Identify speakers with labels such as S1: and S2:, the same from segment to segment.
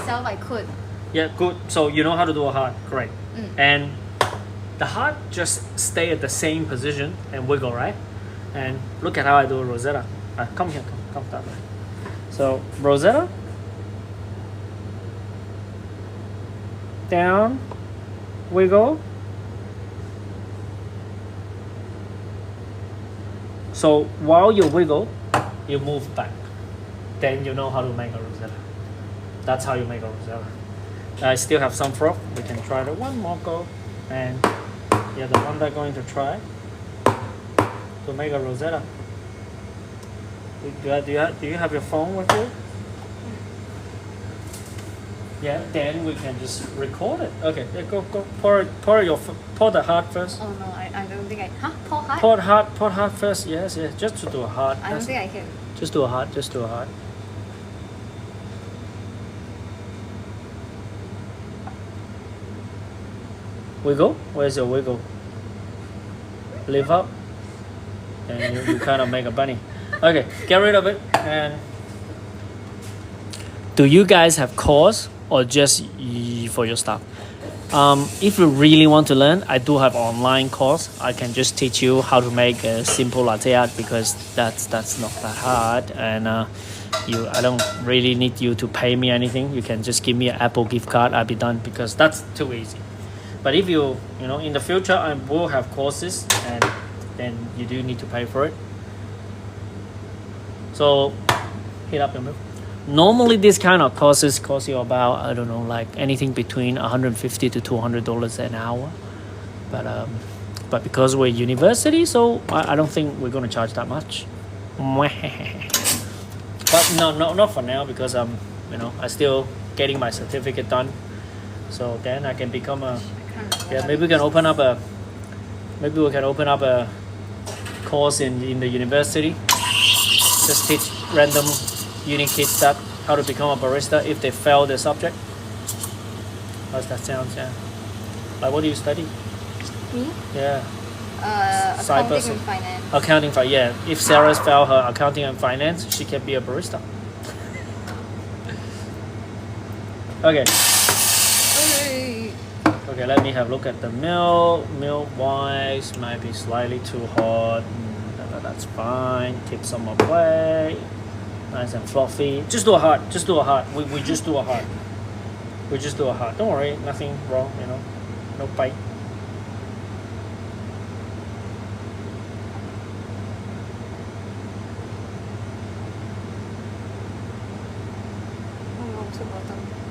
S1: myself, I could.
S2: Yeah, good. So you know how to do a heart, correct?
S1: Mm.
S2: And the heart just stay at the same position and wiggle, right? And look at how I do a rosetta. Come here, come that way. So rosetta, down, wiggle. So while you wiggle, you move back. Then you know how to make a rosetta. That's how you make a rosetta. I still have some froth. We can try the one more go. And yeah, the one that I'm going to try to make a rosetta. Do you have your phone with you? Yeah, then we can just record it. Okay, yeah, go pour the heart first.
S1: Oh no, I don't think I. Pour heart?
S2: Pour heart first. Yes, just to do a heart.
S1: I don't think I can.
S2: Just do a heart. Just do a heart. Wiggle. Where's your wiggle? Lift up, and you kind of make a bunny. Okay, get rid of it. And do you guys have course or just for your stuff? If you really want to learn, I do have online course. I can just teach you how to make a simple latte art because that's not that hard, and I don't really need you to pay me anything. You can just give me an Apple gift card. I'll be done because that's too easy. But if you in the future I will have courses, and then you do need to pay for it. So heat up your milk. Normally this kind of courses cost you about, I don't know, like anything between $150 to $200 an hour. But because we're university, so I don't think we're gonna charge that much. But no, not for now, because I'm still getting my certificate done. So then I can become a maybe we can open up a course in the university. Just teach random uni kids that how to become a barista if they fail the subject. How's that sound? Yeah. Like, what do you study?
S1: Me?
S2: Yeah.
S1: Accounting and finance.
S2: Accounting, yeah. If Sarah's failed her accounting and finance, she can be a barista. Okay. Okay, let me have a look at the milk. Milk-wise, might be slightly too hot. That's fine. Keep some away. Nice and fluffy. Just do a heart. We just do a heart. We just do a heart. Don't worry, nothing wrong. No bite.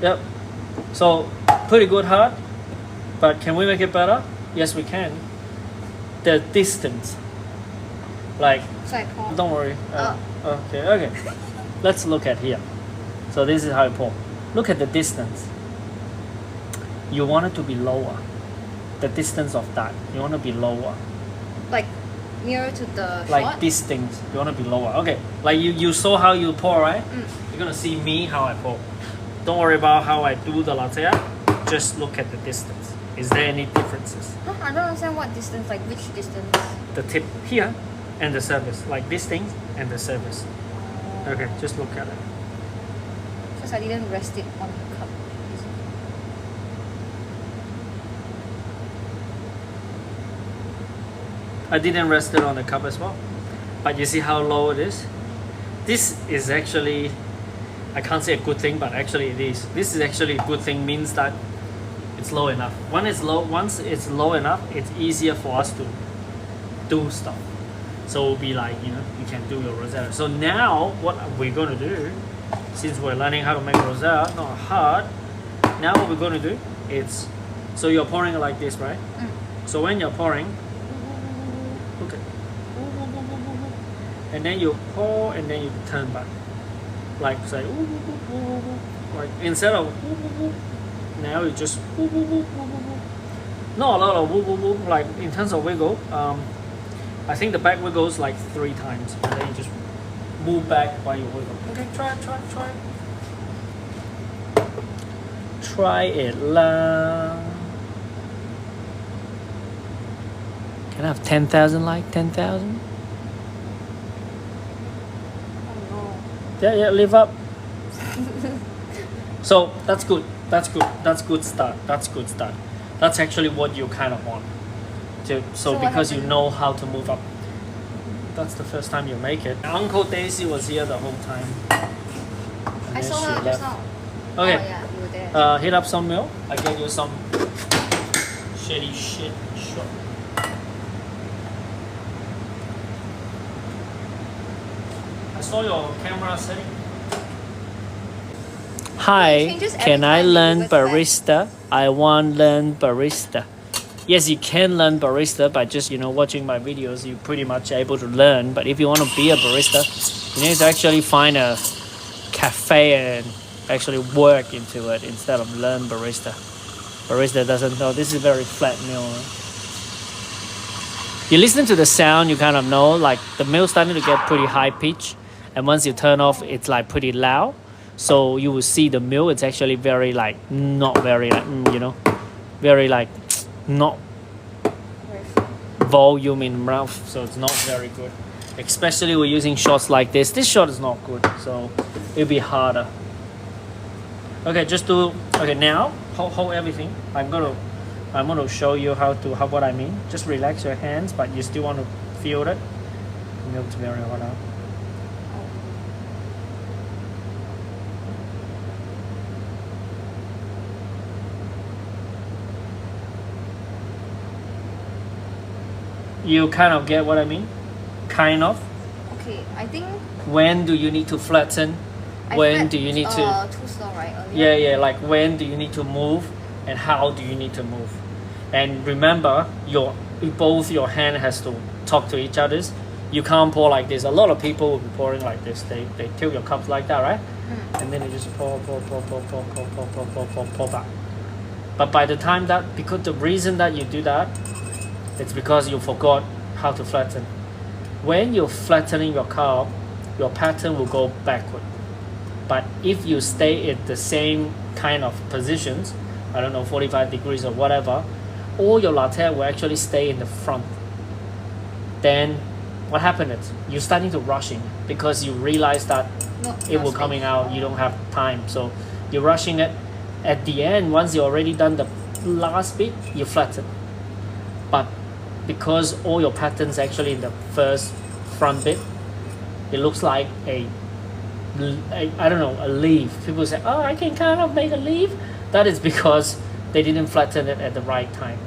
S2: Yep. So pretty good heart. But can we make it better? Yes, we can. The distance. Like, don't worry. Okay. Let's look at here. So this is how you pour. Look at the distance. You want it to be lower. The distance of that. You want to be lower.
S1: Like nearer to the
S2: like
S1: shot?
S2: These things. You want to be lower. Okay. Like you saw how you pour, right? You're gonna see me how I pour. Don't worry about how I do the latte. Just look at the distance. Is there any differences?
S1: No, I don't understand what distance. Like which distance?
S2: The tip here and the surface. Like these things and the surface. Okay, just look at it.
S1: Because I didn't rest it on the cup.
S2: I didn't rest it on the cup as well. But you see how low it is? This is actually, I can't say a good thing, but actually it is. This is actually a good thing, means that it's low enough. Once it's low enough, it's easier for us to do stuff. So it'll be like, you can do your rosetta. So now what we're going to do, since we're learning how to make rosetta, not hard, now what we're going to do is, so you're pouring it like this, right? So when you're pouring, look at, and then you pour and then you turn back. Like say, like instead of, now you just, not a lot of, like in terms of wiggle, I think the back wiggles like 3 times, and then you just move back while you wiggle. Okay, try. Try it lah. Can I have 10,000 like 10,000?
S1: Oh no.
S2: Yeah, live up. So that's good. That's good. That's good start. That's good start. That's actually what you kind of want. So
S1: what
S2: because you
S1: happened?
S2: know how to move up. That's the first time you make it. Uncle Daisy was here the whole time. And
S1: I
S2: then
S1: saw
S2: she
S1: her
S2: left.
S1: just now.
S2: Okay.
S1: Oh yeah, you were there.
S2: Heat up some milk. I get you some shitty shit. Sure. I saw your camera setting. Hi,
S1: changes every
S2: can I
S1: time you
S2: learn
S1: move it back.
S2: barista? I want learn barista. Yes, you can learn barista by just watching my videos. You're pretty much able to learn. But if you want to be a barista, you need to actually find a cafe and actually work into it instead of learn barista. Barista doesn't know. This is very flat milk. You listen to the sound, you kind of know like the milk starting to get pretty high pitch, and once you turn off, it's like pretty loud. So you will see the milk. It's actually very like not very like very like not volume in mouth. So it's not very good. Especially we're using shots like this. This shot is not good, so it'll be harder. Okay, just do okay now. Hold everything. I'm gonna show you what I mean. Just relax your hands, but you still want to feel it. Milk's very hot out. You kind of get what I mean? Kind of.
S1: Okay, I think.
S2: When do you need to flatten? When do you need to?
S1: Too slow, right? Earlier.
S2: Yeah. Like when do you need to move, and how do you need to move? And remember, both your hand has to talk to each other. You can't pour like this. A lot of people will be pouring like this. They tilt your cups like that, right? And then they just pour back. But by the time because the reason that you do that, it's because you forgot how to flatten. When you're flattening your cup, your pattern will go backward. But if you stay at the same kind of positions, I don't know, 45 degrees or whatever, all your latte will actually stay in the front. Then what happened is you're starting to rushing because you realize that it will coming out, you don't have time. So you're rushing it. At the end, once you've already done the last bit, you flatten. But because all your patterns actually in the first front bit, it looks like a leaf. People say, oh, I can kind of make a leaf. That is because they didn't flatten it at the right time.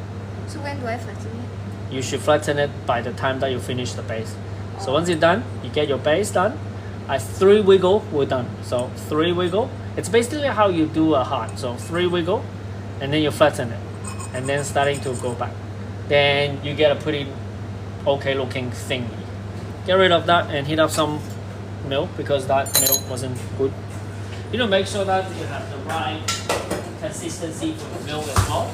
S1: So when do I flatten it?
S2: You should flatten it by the time that you finish the base. So once you're done, you get your base done. At 3 wiggle, we're done. So 3 wiggle, it's basically how you do a heart. So 3 wiggle, and then you flatten it, and then starting to go back. Then you get a pretty okay looking thingy. Get rid of that and heat up some milk because that milk wasn't good. Make sure that you have the right consistency for the milk as well.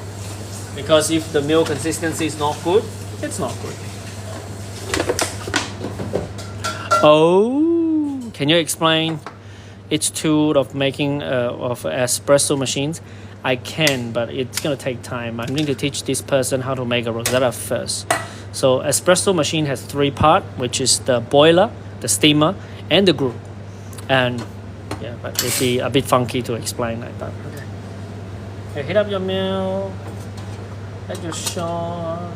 S2: Because if the milk consistency is not good, it's not good. Oh, can you explain each tool of making of espresso machines? I can, but it's gonna take time. I'm going to teach this person how to make a rosetta first. So espresso machine has 3 parts, which is the boiler, the steamer, and the group. And yeah, but it'd be a bit funky to explain like that. Okay, heat up your milk. Let your shot.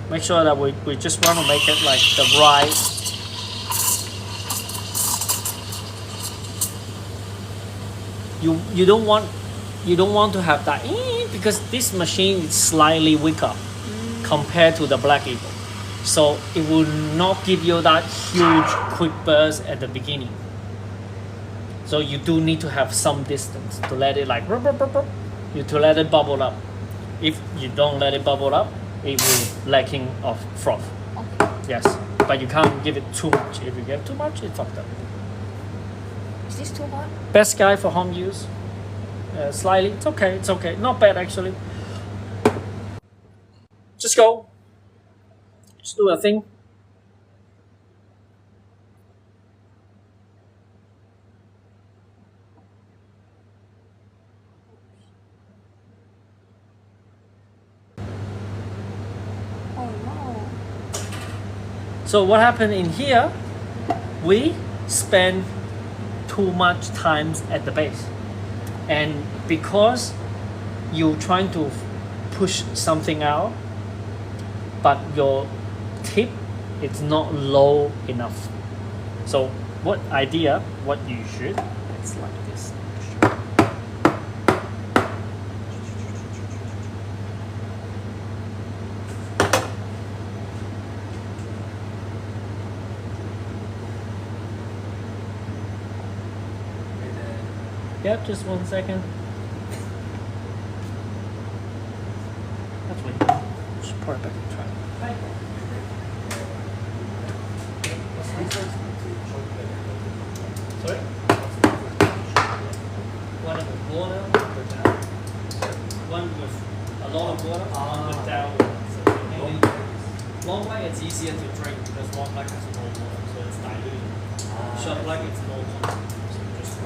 S2: Make sure that we just want to make it like the right. You don't want to have that because this machine is slightly weaker compared to the Black Eagle, so it will not give you that huge quick burst at the beginning. So you do need to have some distance to let it like to let it bubble up. If you don't let it bubble up, it will lacking of froth.
S1: Okay.
S2: Yes, but you can't give it too much. If you give too much, it's fucked up.
S1: Is this too hot?
S2: Best guy for home use. Slightly, it's okay, not bad actually. Just go. Just do a thing.
S1: Oh no.
S2: So what happened in here? We spend too much times at the base, and because you're trying to push something out, but your tip is not low enough. So what you should, it's like this. Yep, just 1 second. That's what you should pour it back and try. Sorry? One with water, one with a lot of water, one without water. So long black it's easier to drink because long black has more water, so it's diluted. Short black it's more water. So just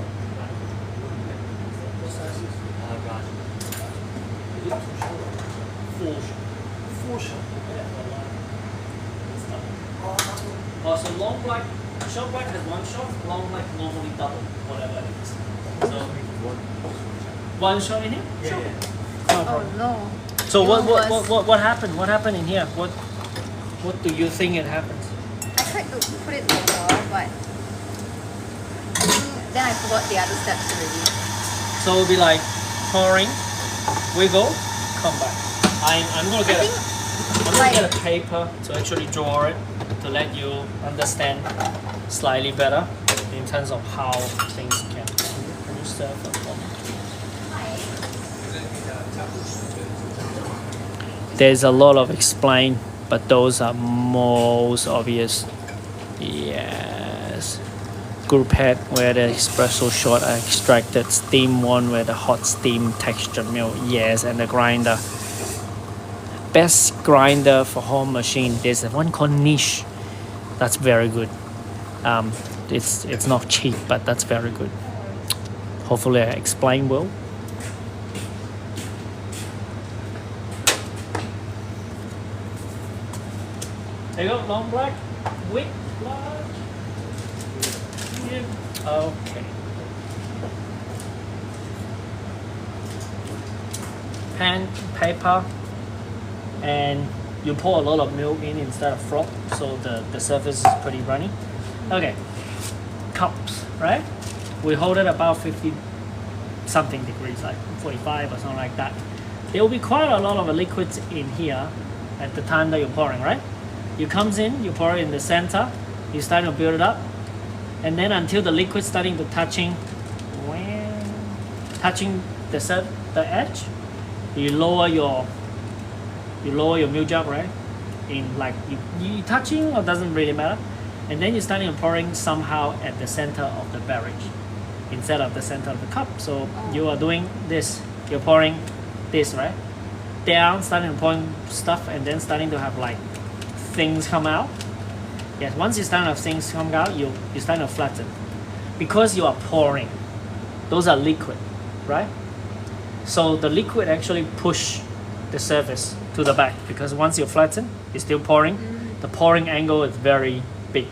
S2: Oh, so long black, short black has one shot, long black normally double, whatever it is. So one shot in here?
S1: Yeah.
S2: Sure.
S1: Oh no.
S2: So what happened? What happened in here? What do you think it happens?
S1: I tried to put it over, but I think then I forgot the other steps already.
S2: So it'll be like pouring, wiggle, come back. I'm gonna get a paper to actually draw it to let you understand slightly better in terms of how things can produce There's a lot of explain, but those are most obvious. Yes. Group head where the espresso shot are extracted, steam one where the hot steam texture milk, yes, and the grinder. Best grinder for home machine, there's one called Niche. That's very good. It's not cheap, but that's very good. Hopefully I explain well. There you go, long black with large. Okay. Pen, paper, and you pour a lot of milk in instead of froth, so the surface is pretty runny. Okay, cups, right? We hold it about 50 something degrees, like 45 or something like that. There will be quite a lot of liquids in here at the time that you're pouring, right? You comes in, you pour it in the center, you start to build it up, and then until the liquid starting to touching the edge, you lower your milk jug, right? In like you touching or doesn't really matter, and then you're starting pouring somehow at the center of the beverage instead of the center of the cup. So you are doing this, you're pouring this, right? Down, starting to pouring stuff, and then starting to have like things come out. Yes, once you start to have things come out, you start to flatten. Because you are pouring, those are liquid, right? So the liquid actually push the surface to the back, because once you flatten, you're still pouring. The pouring angle is very big.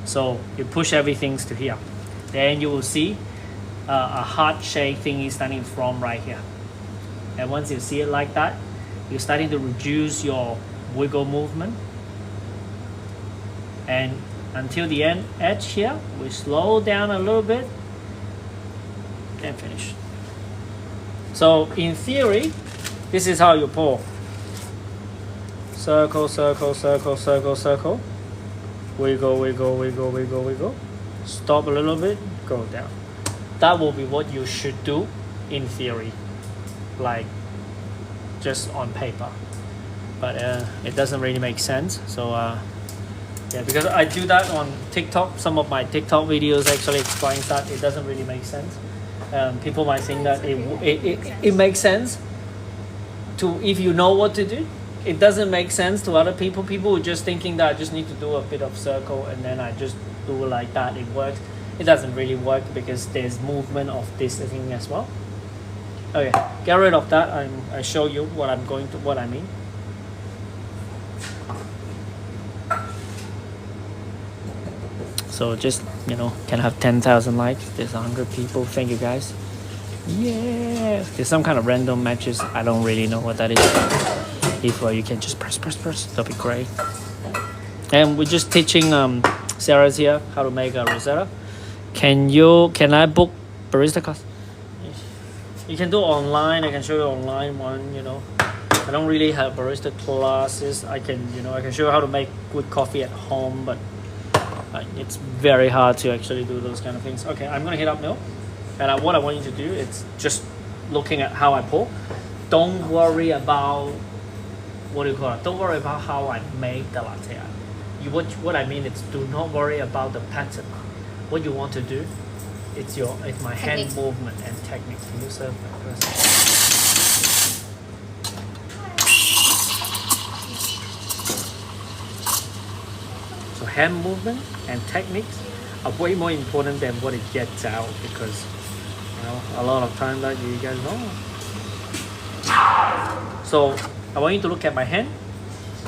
S2: So you push everything to here. Then you will see a heart shape thingy starting from right here. And once you see it like that, you're starting to reduce your wiggle movement. And until the edge here, we slow down a little bit and finish. So in theory, this is how you pour. Circle, circle, circle, circle, circle. Wiggle, wiggle, wiggle, wiggle, wiggle. Stop a little bit, go down. That will be what you should do in theory, like just on paper. But it doesn't really make sense. So yeah, because I do that on TikTok. Some of my TikTok videos actually explains that it doesn't really make sense. People might think that it makes sense to if you know what to do. It doesn't make sense to other people. People are just thinking that I just need to do a bit of circle and then I just do it like that. It works. It doesn't really work because there's movement of this thing as well. Okay, get rid of that. I show you what I mean. So just, you know, can I have 10,000 likes? There's 100 people. Thank you guys. Yeah. There's some kind of random matches. I don't really know what that is. If you can just press, that'll be great. And we're just teaching Sarah's here how to make a rosetta. Can I book barista class? You can do it online. I can show you online one, you know. I don't really have barista classes. I can show you how to make good coffee at home, but it's very hard to actually do those kind of things. Okay, I'm gonna heat up milk, and what I want you to do is just looking at how I pour. Don't worry about don't worry about how I make the latte. What I mean is, do not worry about the pattern. What you want to do, it's my hand movement and technique. Can you serve my person? So hand movement and techniques are way more important than what it gets out, because a lot of time that you guys know. So I want you to look at my hand.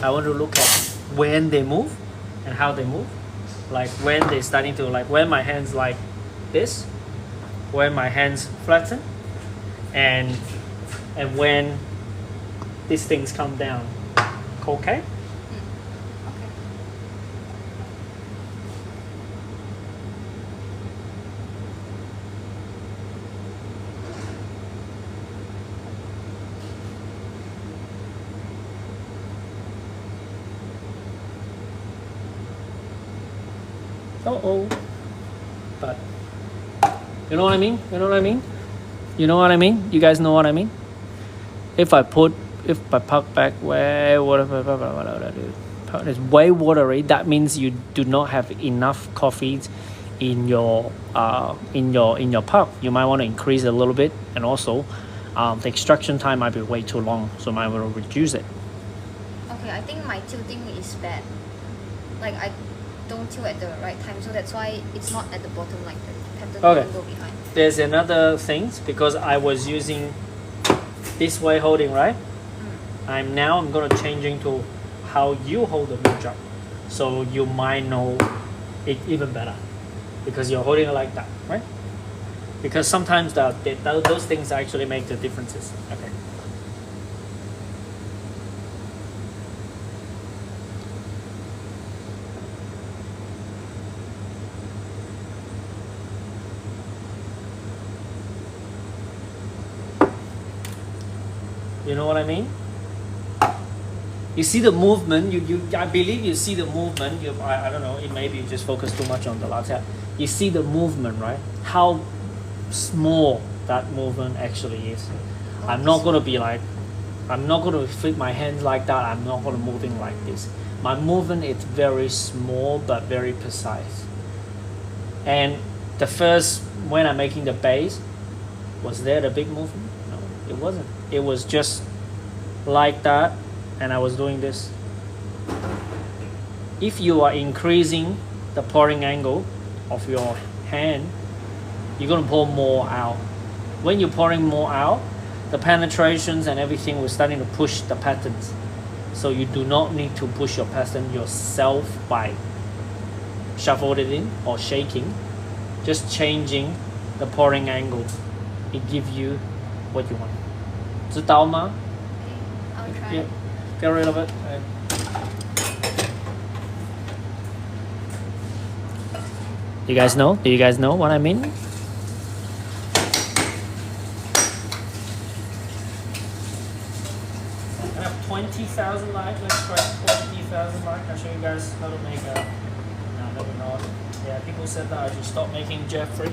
S2: I want to look at when they move and how they move. Like when they're starting to, like when my hands like this, when my hands flatten, and when these things come down. Okay? But you know what I mean? You know what I mean? You know what I mean? You guys know what I mean? If I puck back way it's way watery, that means you do not have enough coffee in your puck. You might want to increase it a little bit, and also the extraction time might be way too long, so you might want to reduce it.
S1: Okay, I think my tilting is bad. Like I don't tilt at the right time, so that's why it's not at the bottom, like the pattern
S2: Okay.
S1: will go behind.
S2: There's another thing, because I was using this way holding, right? I'm gonna changing to how you hold the milk jug, so you might know it even better, because you're holding it like that, right? Because sometimes those things actually make the differences. Okay. You know what I mean? You see the movement. I believe you see the movement. I don't know. It maybe you just focus too much on the latte. You see the movement, right? How small that movement actually is. I'm not gonna flip my hands like that. I'm not gonna moving like this. My movement is very small but very precise. And the first, when I'm making the base, was there the big movement? No, it wasn't. It was just like that, and I was doing this. If you are increasing the pouring angle of your hand, you're gonna pour more out. When you're pouring more out, the penetrations and everything will starting to push the patterns. So you do not need to push your pattern yourself by shuffle it in or shaking. Just changing the pouring angle, it gives you what you want. 知道吗?
S1: Okay, I'll try.
S2: Yeah, get rid of it. You guys know? Do you guys know what I mean? I have 20,000 likes. Let's try 20,000 likes. I'll show you guys how to make a. No, maybe not. Yeah, people said that I should stop making Jeffrey.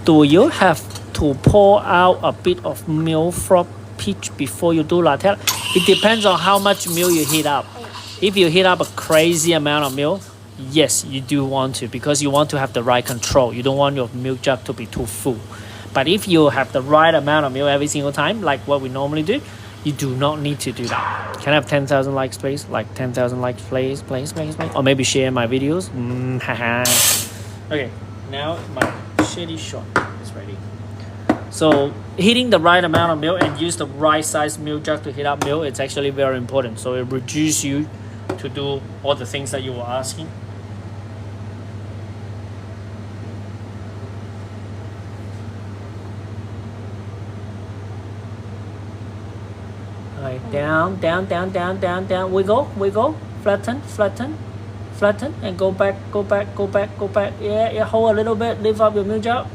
S2: Do you have to pour out a bit of milk from peach before you do latte? It depends on how much milk you heat up. If you heat up a crazy amount of milk, yes, you do want to, because you want to have the right control. You don't want your milk jug to be too full. But if you have the right amount of milk every single time, like what we normally do, you do not need to do that. Can I have 10,000 likes, please? Like 10,000 likes, please. Or maybe share my videos. Okay, now my shitty shot is ready. So heating the right amount of milk and use the right size milk jug to heat up milk, it's actually very important. So it reduces you to do all the things that you were asking. Right, down, down, down, down, down, down. Wiggle, flatten, flatten, flatten, and go back, go back, go back, go back. Yeah, hold a little bit, lift up your milk jug.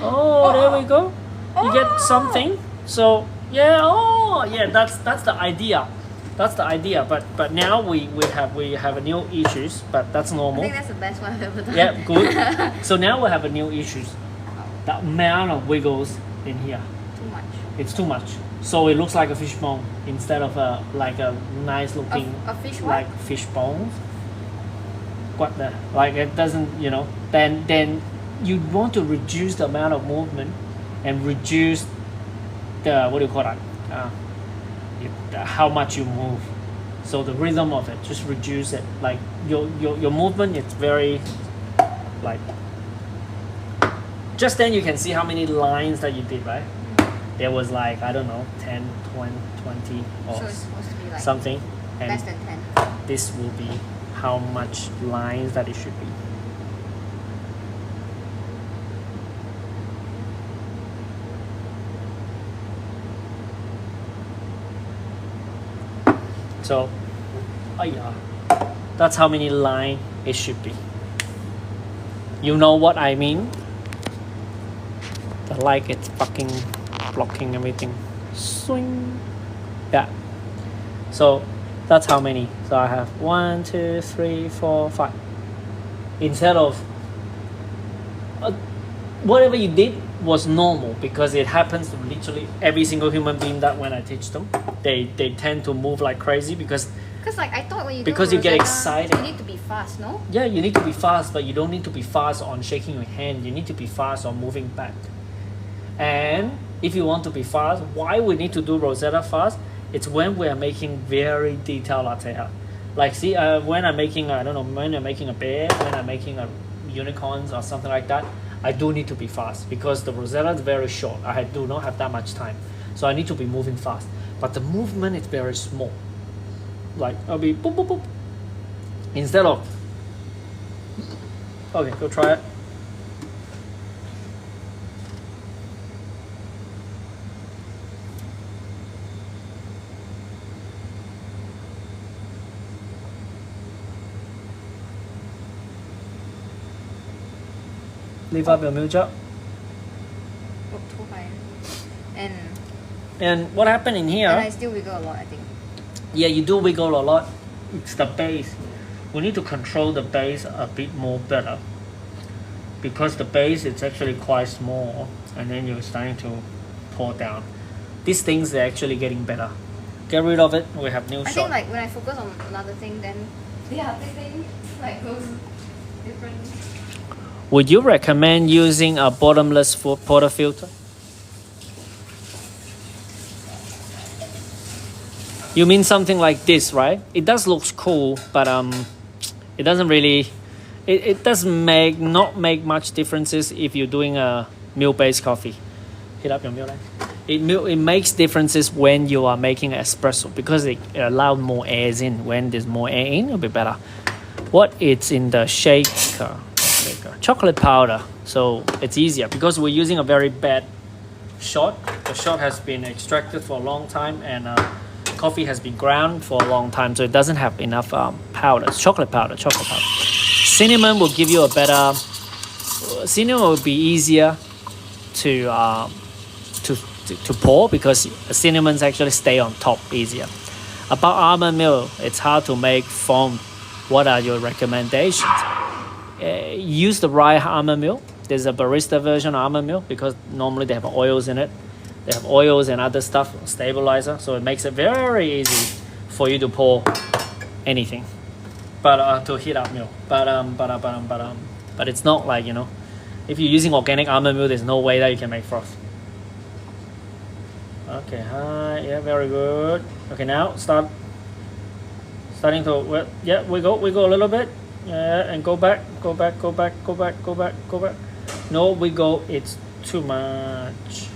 S2: Oh, there we go. You get something. So yeah, that's the idea. That's the idea. But now we have a new issues, but that's normal.
S1: I think that's the best one I've ever done.
S2: Yeah, good. So now we have a new issues. The amount of wiggles in here.
S1: Too much.
S2: It's too much. So it looks like a fishbone instead of a nice looking
S1: A fish what?
S2: like fishbone. What the like it doesn't then you want to reduce the amount of movement and reduce the what do you call that how much you move. So the rhythm of it, just reduce it. Like your movement, it's very like just then you can see how many lines that you did, right? There was like, I don't know, 10, 20 or
S1: So it's supposed to be like
S2: something. And
S1: less than 10.
S2: this will be how much lines that it should be. So, yeah, that's how many lines it should be. You know what I mean? The like it's fucking blocking everything. Swing. Yeah. So that's how many. So I have 1, 2, 3, 4, 5. Instead of whatever you did was normal, because it happens to literally every single human being that when I teach them, they tend to move like crazy because
S1: like I thought when you
S2: because
S1: do
S2: you get
S1: rosetta,
S2: excited.
S1: you need to be fast, no?
S2: Yeah, you need to be fast, but you don't need to be fast on shaking your hand. You need to be fast on moving back. And if you want to be fast, why we need to do rosetta fast? It's when we are making very detailed latte art. Like see, when I'm making I don't know, when I'm making a bear, when I'm making a unicorns or something like that, I do need to be fast because the rosetta is very short. I do not have that much time, so I need to be moving fast. But the movement is very small. Like I'll be boop boop boop instead of. Okay, go try it. Lift up your milk jug.
S1: Oh, too high. And
S2: And what happened in here?
S1: I still wiggle a lot, I think.
S2: Yeah, you do wiggle a lot. It's the base. We need to control the base a bit more better, because the base is actually quite small, and then you're starting to pour down. These things are actually getting better. Get rid of it. We have new
S1: I
S2: shot.
S1: think like when I focus on another thing, then the other thing like goes different.
S2: Would you recommend using a bottomless portafilter? You mean something like this, right? It does look cool, but it doesn't really. It does not make much differences if you're doing a milk-based coffee. Heat up your milk. It makes differences when you are making an espresso, because it allows more airs in. When there's more air in, it'll be better. What it's in the shaker, chocolate powder, so it's easier because we're using a very bad shot. The shot has been extracted for a long time, and coffee has been ground for a long time, so it doesn't have enough powder. Chocolate powder. Cinnamon will give you a better. Cinnamon will be easier to pour, because cinnamons actually stay on top easier. About almond milk, it's hard to make foam. What are your recommendations? Use the right almond milk. There's a barista version of almond milk, because normally they have oils in it. They have oils and other stuff, stabilizer, so it makes it very easy for you to pour anything, but to heat up milk. But it's not like, if you're using organic almond milk, there's no way that you can make froth. Okay, hi, yeah, very good. Okay, now starting to, wiggle a little bit. Yeah, and go back, go back, go back, go back, go back, go back. No, we go. It's too much.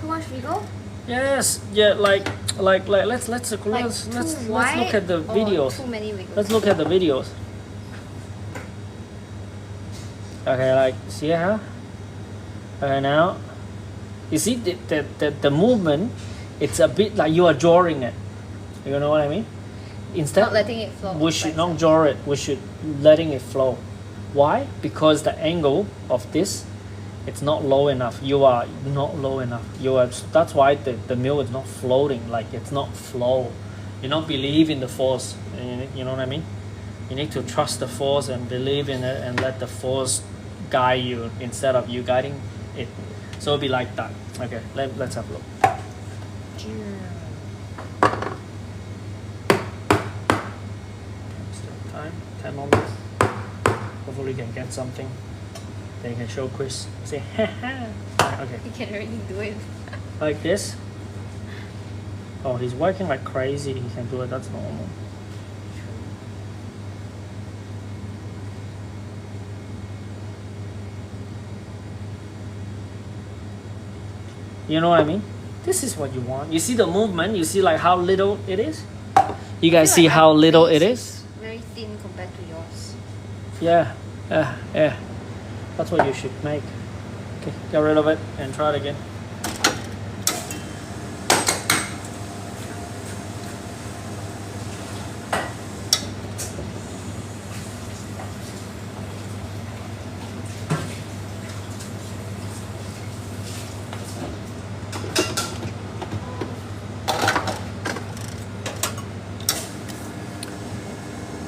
S1: Too much wiggle?
S2: Yes, yeah, let's
S1: Like
S2: let's
S1: too
S2: let's
S1: wide
S2: look at the
S1: or
S2: videos.
S1: too many wiggles?
S2: Let's look at the videos. Okay, like see how? Okay, now you see the movement. It's a bit like you are drawing it. You know what I mean? Instead,
S1: Not letting it flow.
S2: we should
S1: by
S2: not draw it. We should letting it flow. Why? Because the angle of this, it's not low enough. You are not low enough. You are. That's why the milk is not floating. Like it's not flow. You don't believe in the force. You know what I mean? You need to trust the force and believe in it and let the force guide you instead of you guiding it. So it'll be like that. Okay, let's have a look. Still time, 10 more minutes. Hopefully you can get something. Then you can show Chris. Say, haha. Okay,
S1: You can already do it.
S2: like this. Oh, he's working like crazy. He can do it. That's normal. You know what I mean? This is what you want. You see the movement? You see like how little it is? You guys see
S1: Like
S2: how
S1: my
S2: little
S1: face
S2: it is?
S1: Very thin compared to yours.
S2: Yeah, yeah. That's what you should make. Okay, get rid of it and try it again.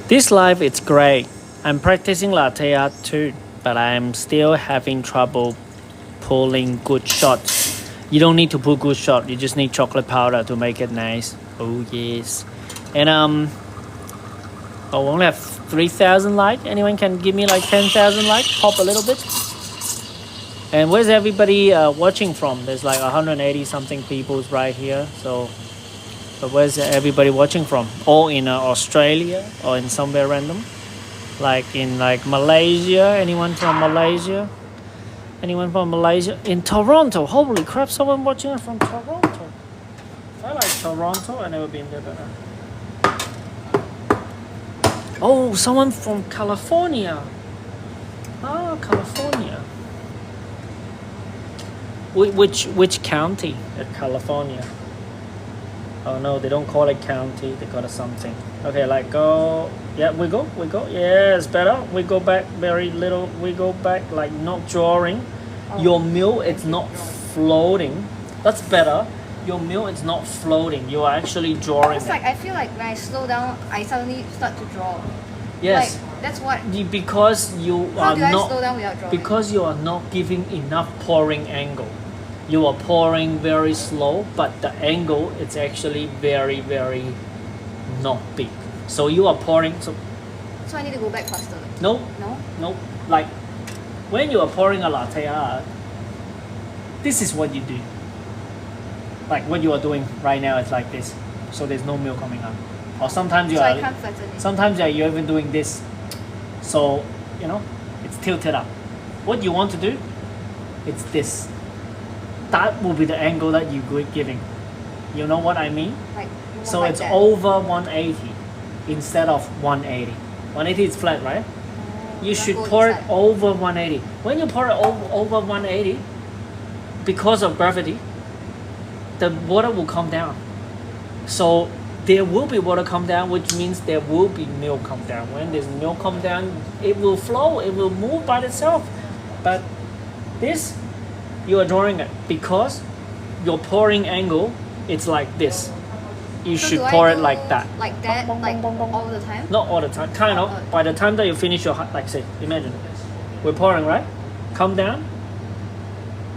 S2: This life is great. I'm practicing latte art too, but I'm still having trouble pulling good shots. You don't need to pull good shot. You just need chocolate powder to make it nice. Oh yes. And I only have 3,000 likes. Anyone can give me like 10,000 likes? Pop a little bit. And where's everybody watching from? There's like 180 something people right here. So where's everybody watching from? All in Australia or in somewhere random? Like in like Malaysia? Anyone from Malaysia? Anyone from Malaysia? In Toronto? Holy crap, someone watching it from Toronto. I like Toronto. I've never been there. Oh, someone from California. Ah, California. Which county at California? Oh no, they don't call it county, they call it something. Okay, like go, yeah, we go, yeah, it's better. We go back very little, we go back like not drawing. Your milk is not floating. That's better. Your milk is not floating. You are actually drawing
S1: It's
S2: it.
S1: like I feel like when I slow down, I suddenly start to draw.
S2: Yes,
S1: Like that's what.
S2: because you
S1: How
S2: are
S1: do I
S2: not
S1: slow down without drawing?
S2: because you are not giving enough pouring angle. You are pouring very slow, but the angle is actually very, very not big. So you are pouring. So
S1: So I need to go back faster.
S2: no,
S1: No.
S2: no. Like when you are pouring a latte art, this is what you do. Like what you are doing right now is like this. So there's no milk coming out. Or sometimes you
S1: So
S2: are.
S1: I can't flatten it.
S2: Sometimes you're even doing this. So you know it's tilted up. What you want to do? It's this. That will be the angle that you're giving. You know what I mean?
S1: Like more
S2: So
S1: like
S2: it's
S1: that.
S2: over 180 instead of 180. 180 is flat, right? You
S1: Don't
S2: should
S1: go
S2: pour it
S1: inside.
S2: over 180. When you pour it over 180, because of gravity, the water will come down. So there will be water come down, which means there will be milk come down. When there's milk come down, it will flow, it will move by itself. But this, you are drawing it because your pouring angle, it's like this. You
S1: So
S2: should
S1: do I
S2: pour it
S1: do
S2: like that.
S1: Like that, like all the time.
S2: Not all the time, kind of. By the time that you finish your, like say, imagine, we're pouring, right? Come down.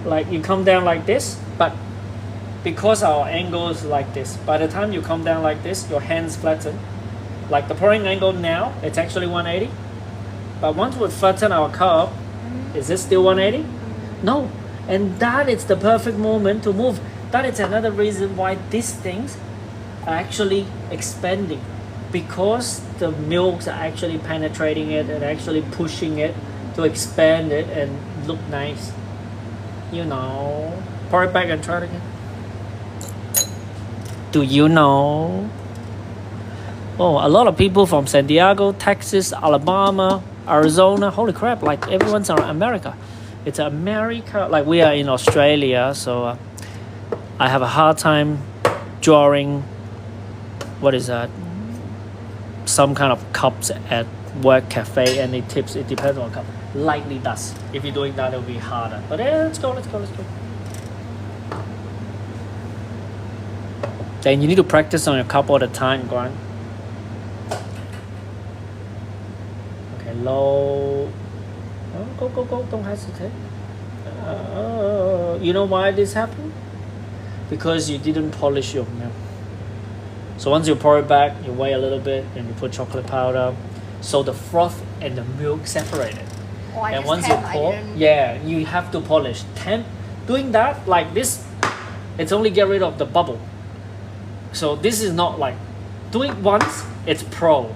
S2: Like you come down like this, but because our angle is like this, by the time you come down like this, your hands flatten. Like the pouring angle now, it's actually 180. But once we flatten our cup, is it still 180? No. And that is the perfect moment to move. That is another reason why these things are actually expanding. because the milks are actually penetrating it and actually pushing it to expand it and look nice. You know. Pour it back and try it again. Do you know? Oh, a lot of people from San Diego, Texas, Alabama, Arizona. Holy crap, like everyone's in America. It's America. Like we are in Australia, so I have a hard time drawing, what is that? Some kind of cups at work cafe, and it tips. It depends on cup. Lightly does. If you're doing that, it'll be harder. But let's go. Then you need to practice on your cup all the time, Grant. Okay, low. Oh, go. Don't hesitate. You know why this happened? Because you didn't polish your milk. So once you pour it back, you wait a little bit, and you put chocolate powder, so the froth and the milk separated.
S1: Oh, I
S2: And
S1: just
S2: once you
S1: temp,
S2: pour, yeah, you have to polish. Doing that like this, it's only get rid of the bubble. So this is not like doing once. It's pro.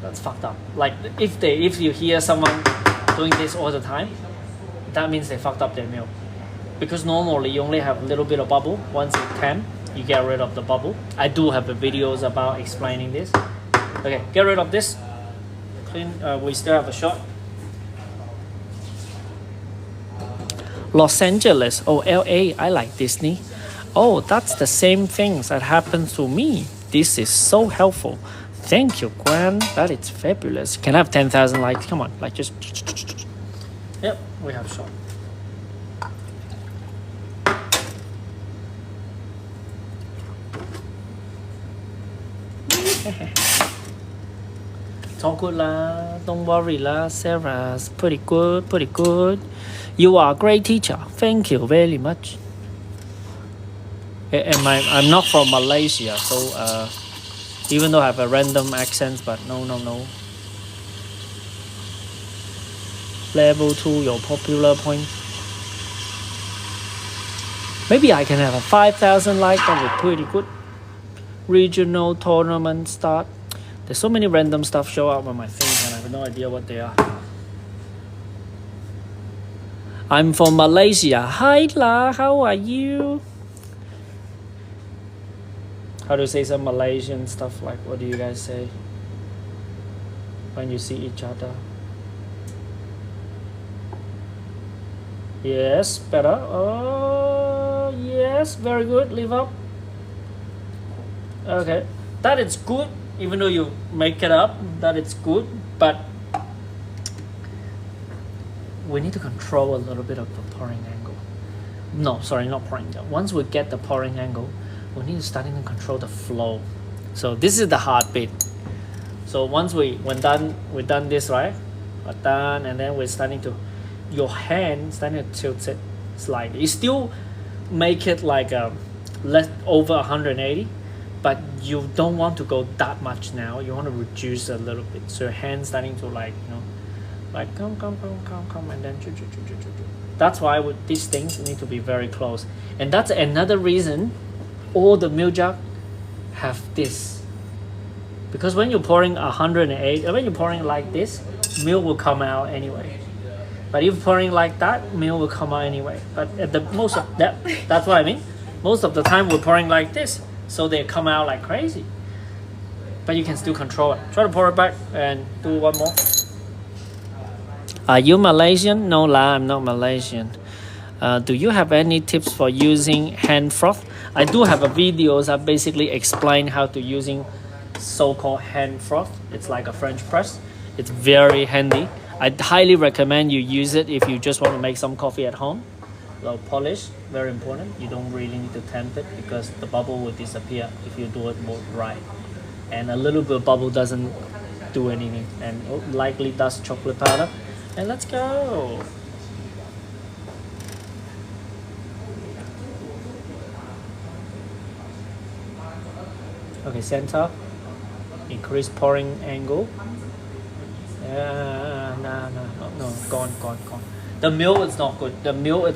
S2: That's fucked up. Like if you hear someone doing this all the time, that means they fucked up their milk. Because normally you only have a little bit of bubble. Once you temp, you get rid of the bubble. I do have videos about explaining this. Okay, get rid of this. Clean. We still have a shot. Los Angeles. Oh, LA. I like Disney. Oh, that's the same things that happens to me. This is so helpful. Thank you, Gwen. That is fabulous. Can I have 10,000 likes? Come on, like just. Yep, we have shot. It's all good lah. Don't worry lah, Sarah's pretty good. You are a great teacher. Thank you very much. And I'm not from Malaysia, so even though I have a random accent, but no. Level 2, your popular point. Maybe I can have a 5,000 likes. That would be pretty good. Regional tournament start. There's so many random stuff show up on my thing, and I have no idea what they are. I'm from Malaysia. Hi La, how are you? How do you say some Malaysian stuff? Like, what do you guys say when you see each other? Yes, better. Oh, yes, very good. Live up. Okay, that is good. Even though you make it up, that it's good, but we need to control a little bit of the pouring angle. No, sorry, not pouring. Once we get the pouring angle, we need to start to control the flow. So this is the hard bit. So once we're done this, right? We're done, and then we're starting to, your hand starting to tilt it slightly. You still make it like less over 180, but you don't want to go that much now. You want to reduce a little bit. So your hand starting to like, you know, like come, and then That's why with these things need to be very close. And that's another reason all the milk jug have this. Because when you're pouring 108, when you're pouring like this, milk will come out anyway. But if you're pouring like that, milk will come out anyway. But at the most of that's what I mean. Most of the time we're pouring like this, so they come out like crazy. But you can still control it. Try to pour it back and do one more. Are you Malaysian? No lah, I'm not Malaysian. Do you have any tips for using hand froth? I do have a videos that basically explain how to using so-called hand froth. It's like a French press. It's very handy. I highly recommend you use it if you just want to make some coffee at home. Low polish, very important. You don't really need to temp it because the bubble will disappear if you do it more right. And a little bit of bubble doesn't do anything, and likely does chocolate powder. And let's go. Okay, center. Increase pouring angle. No, gone. The milk is not good. The milk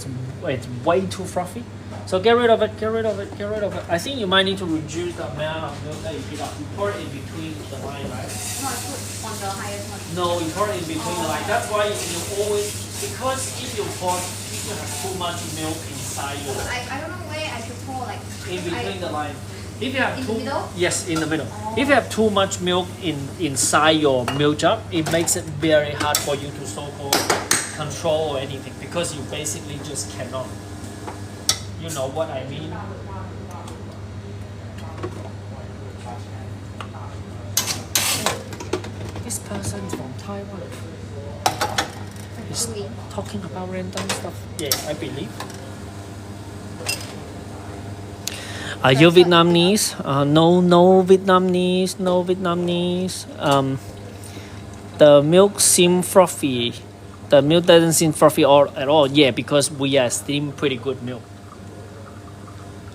S2: it's way too frothy. So get rid of it, get rid of it, get rid of it. I think you might need to reduce the amount of milk that you pick up. You pour it in between the line, right?
S1: No, I put on the highest one.
S2: No, you pour it in between the line. That's why you always, because if you have too much milk inside your,
S1: I don't know where I should pour, like
S2: in between the line. If you have
S1: in
S2: too,
S1: the middle?
S2: yes, in the middle. If you have too much milk inside your milk jug, it makes it very hard for you to so-called control or anything because you basically just cannot. You know what I mean? This person's from Taiwan. He's
S1: Really?
S2: talking about random stuff. Yeah, I believe. Are you Vietnamese? No Vietnamese, no Vietnamese. The milk seems frothy. The milk doesn't seem frothy at all. Yeah, because we are steam pretty good milk.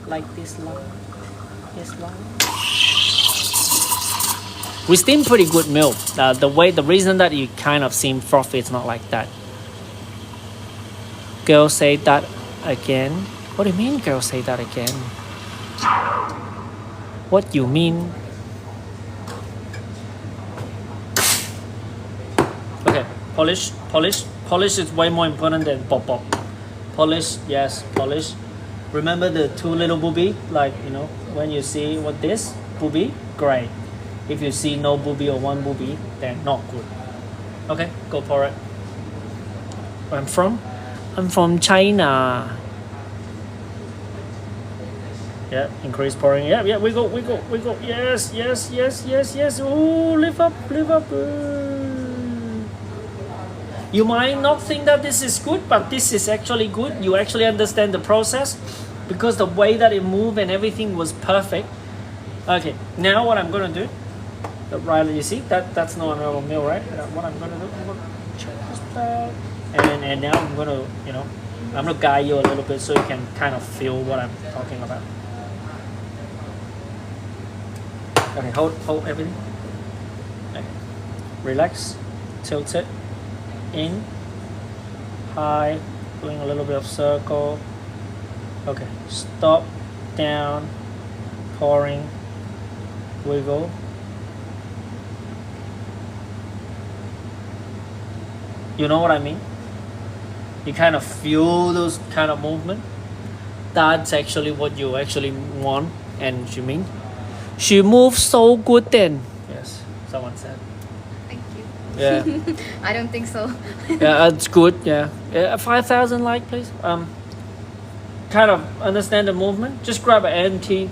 S2: Like this line. This line. We steam pretty good milk. The reason that you kind of seem frothy is not like that. Girl say that again. What do you mean, girl say that again? What you mean? Okay, polish is way more important than pop. Polish, yes, polish. Remember the two little booby, like, you know, when you see what this booby, great. If you see no booby or one booby, then not good. Okay, go for it. Where I'm from? I'm from China. Yeah, increase pouring. Yeah, we go. Yes. Ooh, lift up. You might not think that this is good, but this is actually good. You actually understand the process because the way that it moved and everything was perfect. Okay, now what I'm gonna do, right? You see that's not a normal meal, right? What I'm gonna do, I'm gonna check this back, and now I'm gonna, you know, I'm gonna guide you a little bit so you can kind of feel what I'm talking about. Okay, hold everything. Okay. Relax, tilt it in, high, doing a little bit of circle. Okay, stop, down, pouring, wiggle. You know what I mean? You kind of feel those kind of movement. That's actually what you actually want and you mean. She moves so good then. Yes, someone said.
S1: Thank you.
S2: Yeah.
S1: I don't think so.
S2: Yeah, it's good. Yeah. 5,000 like, please. Kind of understand the movement. Just grab an empty.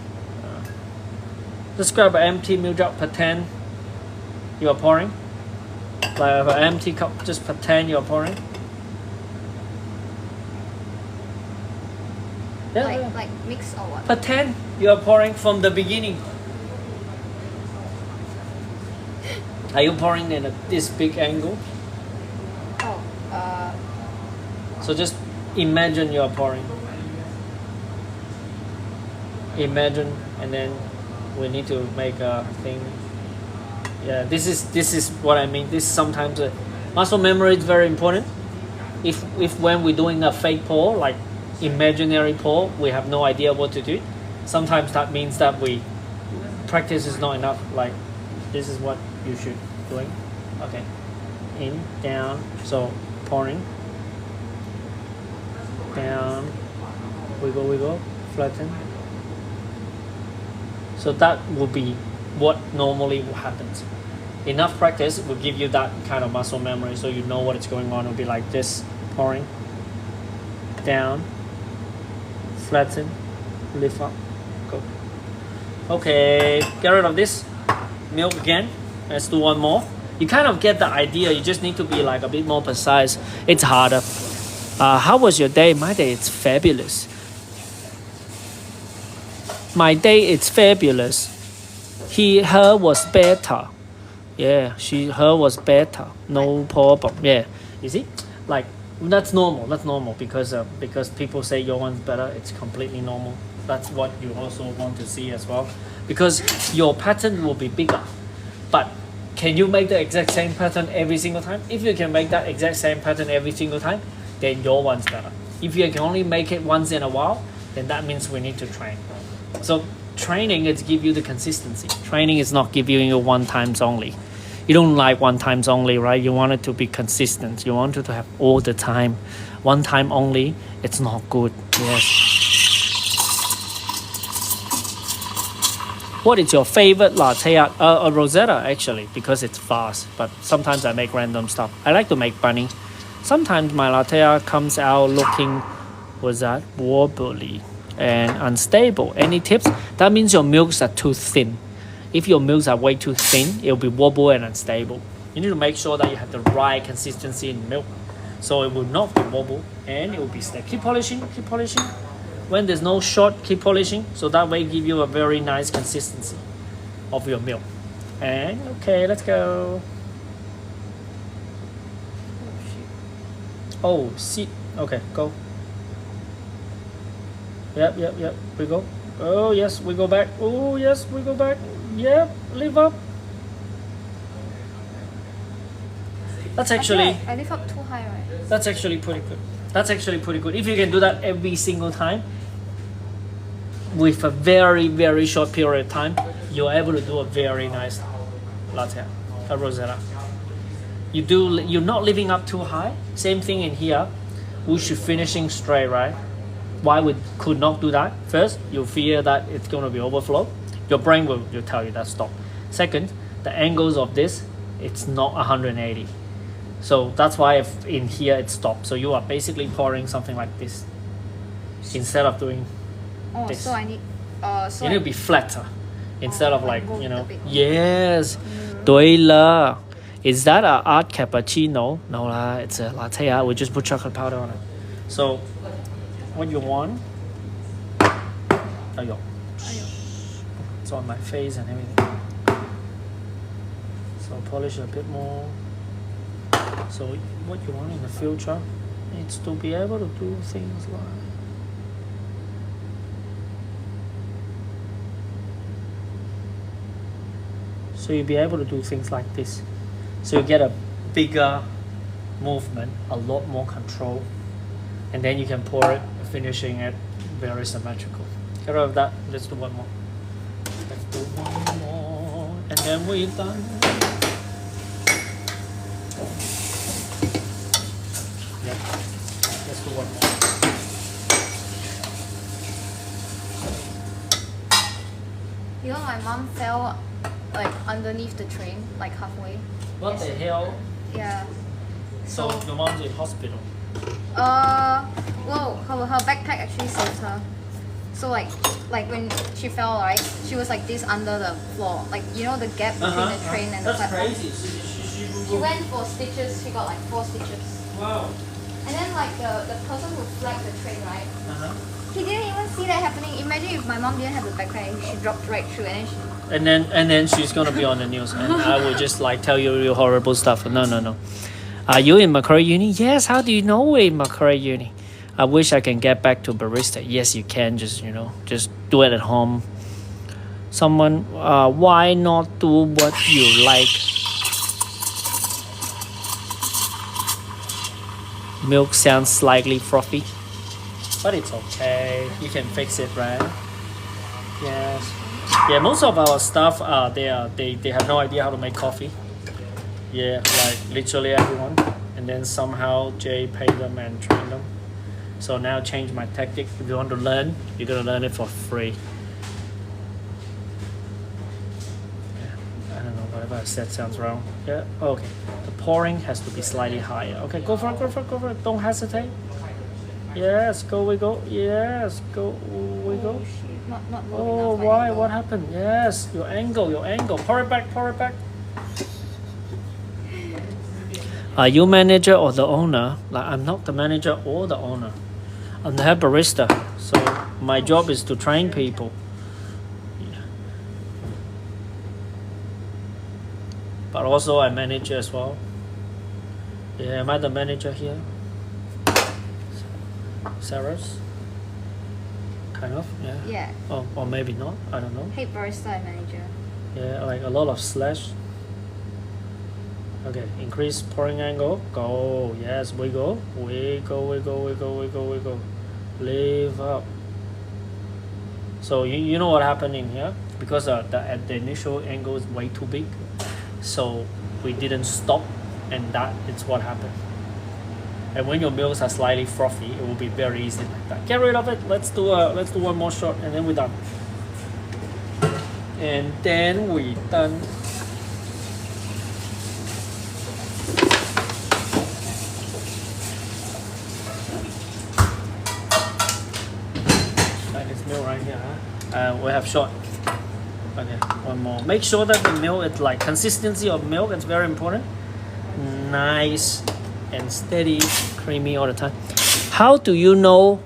S2: Just grab an empty milk jug. Pretend you are pouring. Like an empty cup. Just pretend you are pouring. Yeah.
S1: Like mix or what?
S2: Pretend you are pouring from the beginning. Are you pouring in this big angle?
S1: Oh,
S2: So just imagine you are pouring. Imagine, and then we need to make a thing. Yeah, this is what I mean. This sometimes muscle memory is very important. If when we're doing a fake pour, like imaginary pour, we have no idea what to do. Sometimes that means that we practice is not enough. Like this is what you should doing. Okay, in, down. So pouring, down, wiggle, flatten. So that will be what normally happens. Enough practice will give you that kind of muscle memory, so you know what is going on. It'll be like this: pouring, down, flatten, lift up, go. Okay, get rid of this milk again. Let's do one more. You kind of get the idea. You just need to be like a bit more precise. It's harder. How was your day? My day is fabulous. My day is fabulous. Her was better. Yeah, her was better. No problem. Yeah, you see, like that's normal. That's normal because people say your one's better. It's completely normal. That's what you also want to see as well, because your pattern will be bigger. But can you make the exact same pattern every single time? If you can make that exact same pattern every single time, then your one's better. If you can only make it once in a while, then that means we need to train. So training is give you the consistency. Training is not giving you one times only. You don't like one times only, right? You want it to be consistent. You want it to have all the time. One time only, it's not good. Yes. What is your favorite latte art? A rosetta, actually, because it's fast. But sometimes I make random stuff. I like to make bunny. Sometimes my latte art comes out looking, what's that? Wobbly and unstable. Any tips? That means your milks are too thin. If your milks are way too thin, it will be wobble and unstable. You need to make sure that you have the right consistency in milk. So it will not be wobble and it will be stable. Keep polishing, keep polishing. When there's no short, keep polishing. So that way give you a very nice consistency of your milk. And okay, let's go. Oh, see. Okay, go. Yep. We go. Oh, yes, we go back. Oh, yes, we go back. Yep, lift up. That's actually...
S1: I lift up too high, right?
S2: That's actually pretty good. That's actually pretty good. If you can do that every single time, with a very, very short period of time, you're able to do a very nice latte, a rosetta. You're not lifting up too high. Same thing in here. We should finishing straight, right? Why we could not do that? First, you fear that it's going to be overflow. Your brain will tell you that stop. Second, the angles of this, it's not 180. So that's why if in here it stops. So you are basically pouring something like this instead of doing this.
S1: So I need... so
S2: you need to be flatter instead of like,
S1: go
S2: you know.
S1: a bit.
S2: Yes. 对了. Is that an art cappuccino? No lah, it's a latte art. We just put chocolate powder on it. So what you want? Ayo. It's on my face and everything. So polish a bit more. So what you want in the future is to be able to do things like... So you'll be able to do things like this. So you get a bigger movement, a lot more control, and then you can pour it, finishing it very symmetrical. Get rid of that. Let's do one more. Let's do one more, and then we're done. Yeah. Let's do one more.
S1: You know, my mom fell like underneath the train, like halfway.
S2: What the hell?
S1: Yeah.
S2: So your mom's in hospital.
S1: Well, her backpack actually saved her. So like when she fell, right, she was like this under the floor, like you know the gap between the train and the platform.
S2: That's crazy.
S1: She went for stitches. She got like 4 stitches.
S2: Wow.
S1: And then like the person who flagged the train, right? He didn't even see that happening. Imagine if my mom didn't have the backpack, she dropped right through, and then she's gonna be on the news, and I will just like tell you real horrible stuff. No. Are you in Macquarie Uni? Yes. How do you know we're in Macquarie Uni? I wish I can get back to barista. Yes, you can. Just do it at home. Someone, why not do what you like? Milk sounds slightly frothy, but it's okay. You can fix it, right? Yes. Yeah, most of our staff they have no idea how to make coffee. Yeah, like literally everyone. And then somehow Jay paid them and trained them. So now change my tactic. If you want to learn, you're gonna learn it for free. Yeah, I don't know, whatever I said sounds wrong. Yeah, okay. The pouring has to be slightly higher. Okay, go for it. Don't hesitate. Yes, go we go. Yes, go we go. not
S2: Oh, why? What happened? Yes, your angle. Pour it back. Are you manager or the owner? Like, I'm not the manager or the owner. I'm the head barista. So my job is to train people. Yeah. But also I manage as well. Yeah, am I the manager here? Sarah's? Kind of, yeah.
S1: Yeah.
S2: Oh, or maybe not. I don't know.
S1: Hey, barista and manager.
S2: Yeah, like a lot of slash. Okay, increase pouring angle. Go. Yes, we go. Leave up. So you know what happened in here? Because the initial angle is way too big. So we didn't stop, and that is what happened. And when your milks are slightly frothy, it will be very easy like that. Get rid of it. Let's do one more shot, and then we're done. And then we done. Like this milk right here. We have shot. Okay, one more. Make sure that the milk, it's like consistency of milk. It's very important. Nice and steady, creamy all the time. How do you know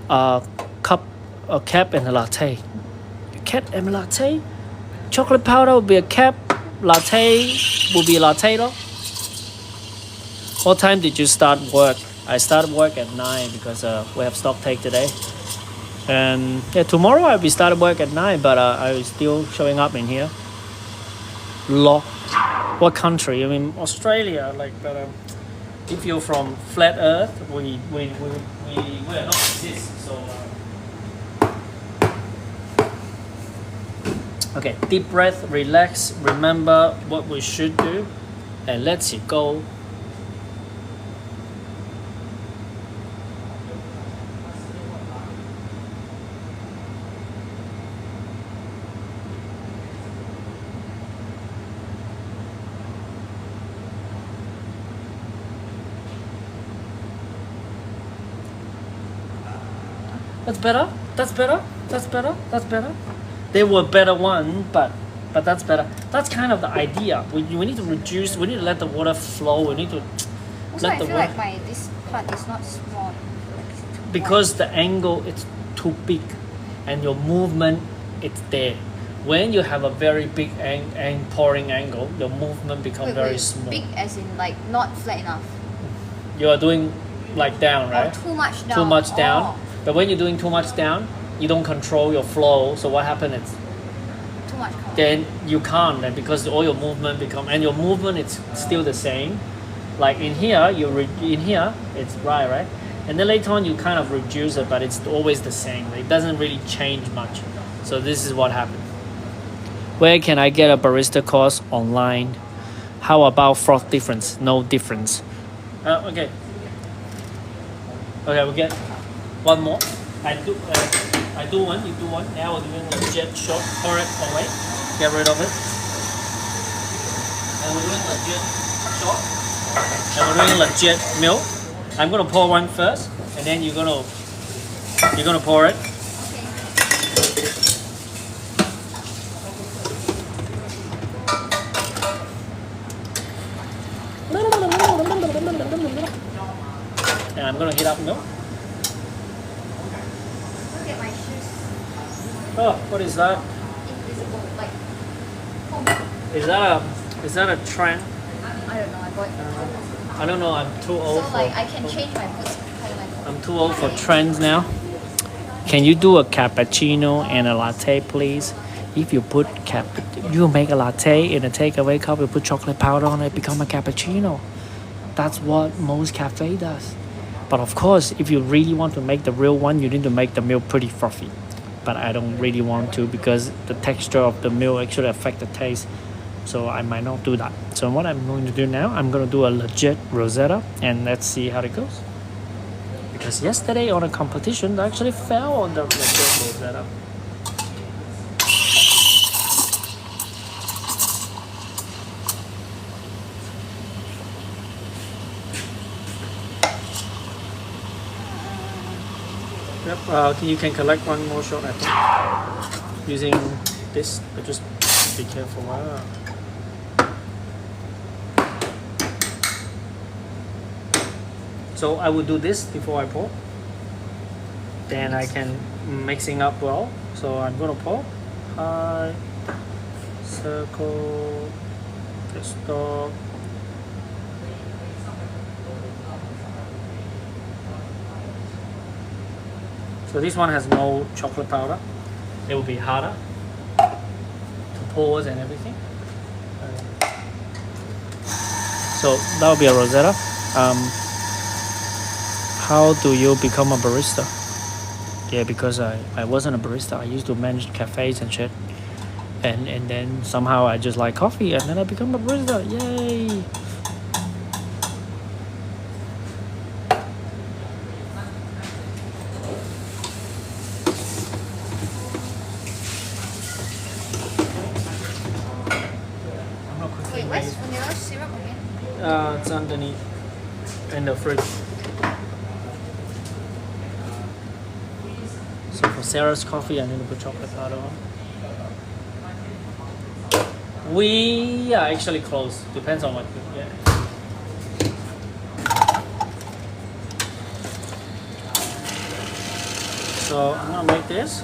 S2: a cap and a latte? A cap and a latte? Chocolate powder will be a cap, latte will be a latte though. What time did you start work? I started work at 9 because we have stock take today. And yeah, tomorrow I'll be starting work at 9, but I was still showing up in here. What country? I mean Australia. Like, but if you're from flat Earth, we are not this. So okay, deep breath, relax. Remember what we should do, and let's go. That's better. That's better. That's better. That's better. There were better one, but that's better. That's kind of the idea. We need to reduce. We need to let the water flow. We need to
S1: Also,
S2: let
S1: I
S2: the
S1: feel
S2: water.
S1: like this part is not small.
S2: Because the angle it's too big, and your movement it's there. When you have a very big pouring angle, your movement becomes very small.
S1: Big as in like not flat enough.
S2: You are doing like down, right?
S1: Or too much down.
S2: Too much down.
S1: Oh,
S2: But when you're doing too much down, you don't control your flow. So what happens is
S1: too much.
S2: then you can't, then because all your movement become, and your movement is still the same. Like in here, in here it's right, and then later on you kind of reduce it, but it's always the same. It doesn't really change much. So this is what happened. Where can I get a barista course online? How about froth difference? No difference. Okay, we get one more. I do one, you do one. Now we're doing a jet shot. Pour it away. Get rid of it. And we're doing a jet shot. And we're doing legit milk. I'm gonna pour one first, and then you're gonna pour it. And I'm gonna heat up milk.
S1: Look at my shoes.
S2: Oh, what is that?
S1: Invisible, like foam.
S2: Is that a trend?
S1: I don't know. I bought.
S2: I don't know. I'm too old.
S1: So like I can change my boots.
S2: I'm too old for trends now. Can you do a cappuccino and a latte, please? If you put you make a latte in a takeaway cup, you put chocolate powder on it, become a cappuccino. That's what most cafe does. But of course, if you really want to make the real one, you need to make the milk pretty frothy. But I don't really want to because the texture of the milk actually affect the taste. So I might not do that. So what I'm going to do now, I'm going to do a legit rosetta, and let's see how it goes. Because yesterday on a competition, I actually fell on the legit rosetta. Yep, you can collect one more shot, I think, using this, but just be careful. So I will do this before I pour. Then I can mixing up well. So I'm gonna pour. High, circle, stop. So this one has no chocolate powder. It will be harder to pour and everything. So that will be a rosetta. How do you become a barista? Yeah, because I wasn't a barista. I used to manage cafes and shit. And then somehow I just like coffee and then I become a barista. Yay!
S1: Wait, where's vanilla syrup again?
S2: It's underneath in the fridge. So for Sarah's coffee, I need to put chocolate powder on. We are actually close. Depends on what you get. So I'm gonna make this.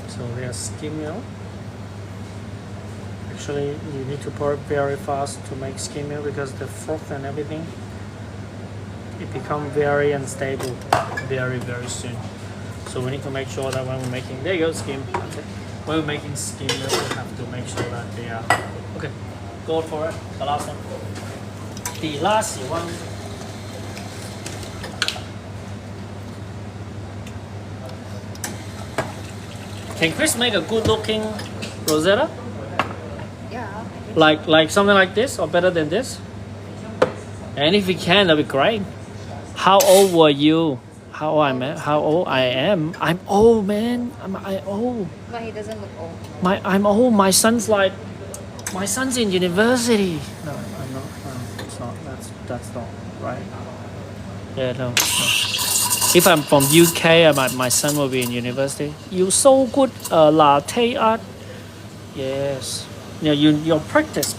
S2: So there's skim milk. Actually, you need to pour it very fast to make skim milk because the froth and everything, it becomes very unstable very soon. So we need to make sure that when we're making, there you go, skim. Okay. When we're making skim milk, we have to make sure that they are okay. Go for it. The last one. The last one. Can Chris make a good-looking rosetta?
S1: Yeah.
S2: Like something like this or better than this? And if you can, that'd be great. How old were you? How old I am? I'm old, man. I'm old.
S1: But he doesn't look old.
S2: I'm old. My son's in university. No, I'm not. No, it's not. That's not right. Yeah, no. If I'm from UK, my son will be in university. You so good latte art. Yes. Yeah, your practice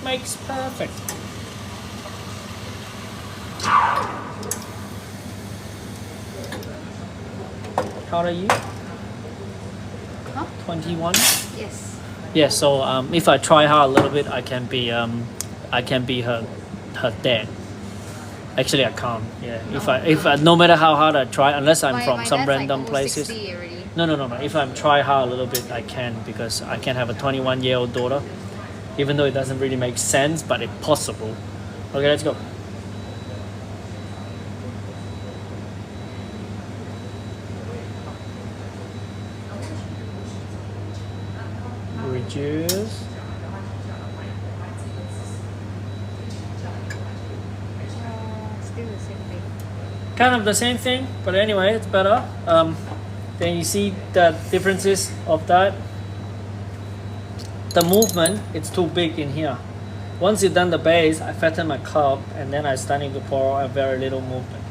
S2: makes perfect. How old are you?
S1: Huh?
S2: 21.
S1: Yes.
S2: Yeah. So if I try hard a little bit, I can be her dad. Actually, I can't. Yeah. If I no matter how hard I try, unless I'm from some
S1: dad's
S2: random
S1: like
S2: places.
S1: 60 already.
S2: No. If I'm try hard a little bit, I can because I can have a 21-year-old daughter, even though it doesn't really make sense, but it's possible. Okay, let's go. Reduce.
S1: Still the same thing.
S2: Kind of the same thing, but anyway, it's better. Then you see the differences of that. The movement, it's too big in here. Once you've done the base, I fatten my cup and then I starting to pour a very little movement.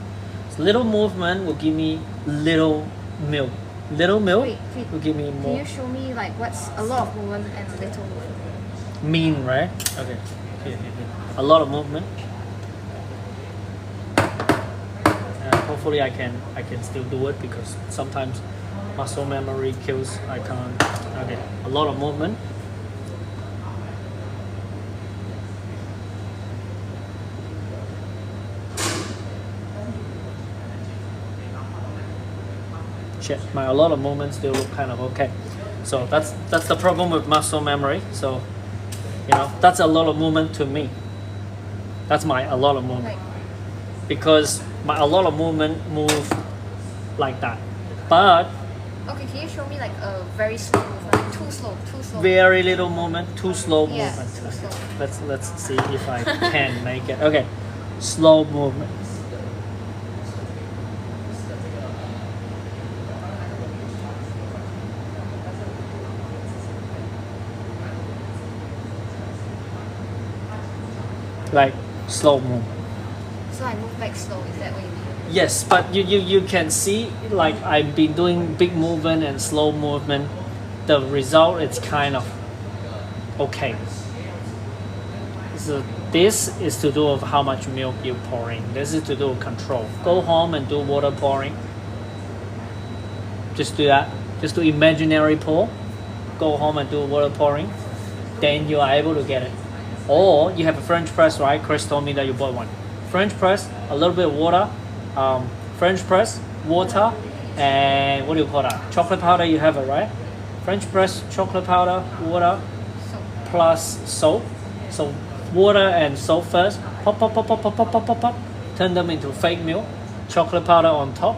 S2: So little movement will give me little milk. Little milk
S1: Wait,
S2: will give me
S1: Can
S2: more.
S1: you show me like what's a lot of movement and a little movement?
S2: Mean, right? Okay. Here. A lot of movement. Hopefully I can still do it because sometimes muscle memory kills. I can't. Okay. A lot of movement. Shit, a lot of movements still look kind of okay. So that's the problem with muscle memory. So, that's a lot of movement to me. That's a lot of movement. Because a lot of movement move like that. But
S1: Okay, can you show me like a very slow movement? Like too slow.
S2: very little movement, too slow
S1: Yeah,
S2: movement.
S1: too slow.
S2: Let's see if I can make it. Okay. Slow movement. Like slow movement.
S1: So I move back slow, is that what you mean?
S2: Yes, but you can see like I've been doing big movement and slow movement. The result is kind of okay. So this is to do with how much milk you're pouring. This is to do with control. Go home and do water pouring. Just do that. Just do imaginary pour. Go home and do water pouring. Then you are able to get it. Or you have a French press, right? Chris told me that you bought one. French press, a little bit of water, French press, water, and what do you call that? Chocolate powder. You have it, right? French press, chocolate powder, water, plus soap. So water and soap first. Pop, pop, pop, pop, pop, pop, pop, pop, pop. Turn them into fake milk. Chocolate powder on top,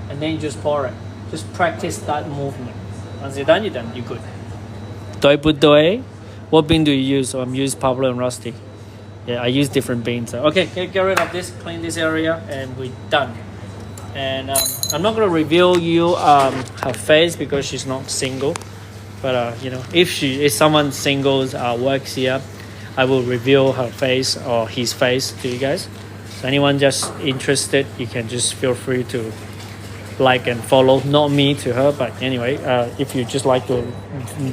S2: and then you just pour it. Just practice that movement. Once you're done, you're good. What bean do you use? So I'm using Pablo and Rusty. Yeah, I use different beans. Okay, get rid of this, clean this area, and we're done. And I'm not gonna reveal you her face because she's not single. But you know, if someone singles works here, I will reveal her face or his face to you guys. So anyone just interested, you can just feel free to like and follow. Not me to her, but anyway, if you just like to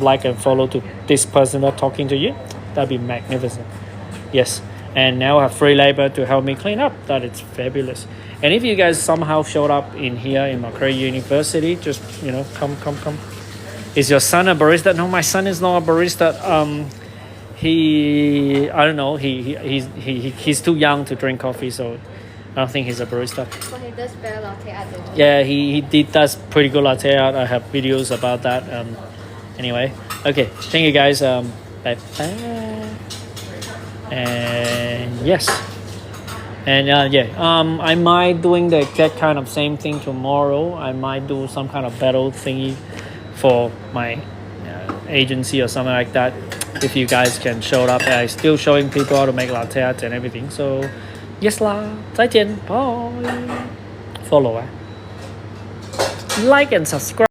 S2: like and follow to this person that's talking to you, that'd be magnificent. Yes, and now I have free labor to help me clean up. That is fabulous. And if you guys somehow showed up in here in Macquarie University, just come. Is your son a barista? No, my son is not a barista. I don't know. He's too young to drink coffee, so I don't think he's a barista.
S1: But he does better latte art than me.
S2: Yeah, he does pretty good latte art. I have videos about that. Anyway, okay. Thank you guys. Bye bye. And yes. And I might doing the exact kind of same thing tomorrow. I might do some kind of battle thingy for my agency or something like that. If you guys can show up, I'm still showing people how to make latte art and everything. So yes lah, 再见, bye. Follow, like and subscribe.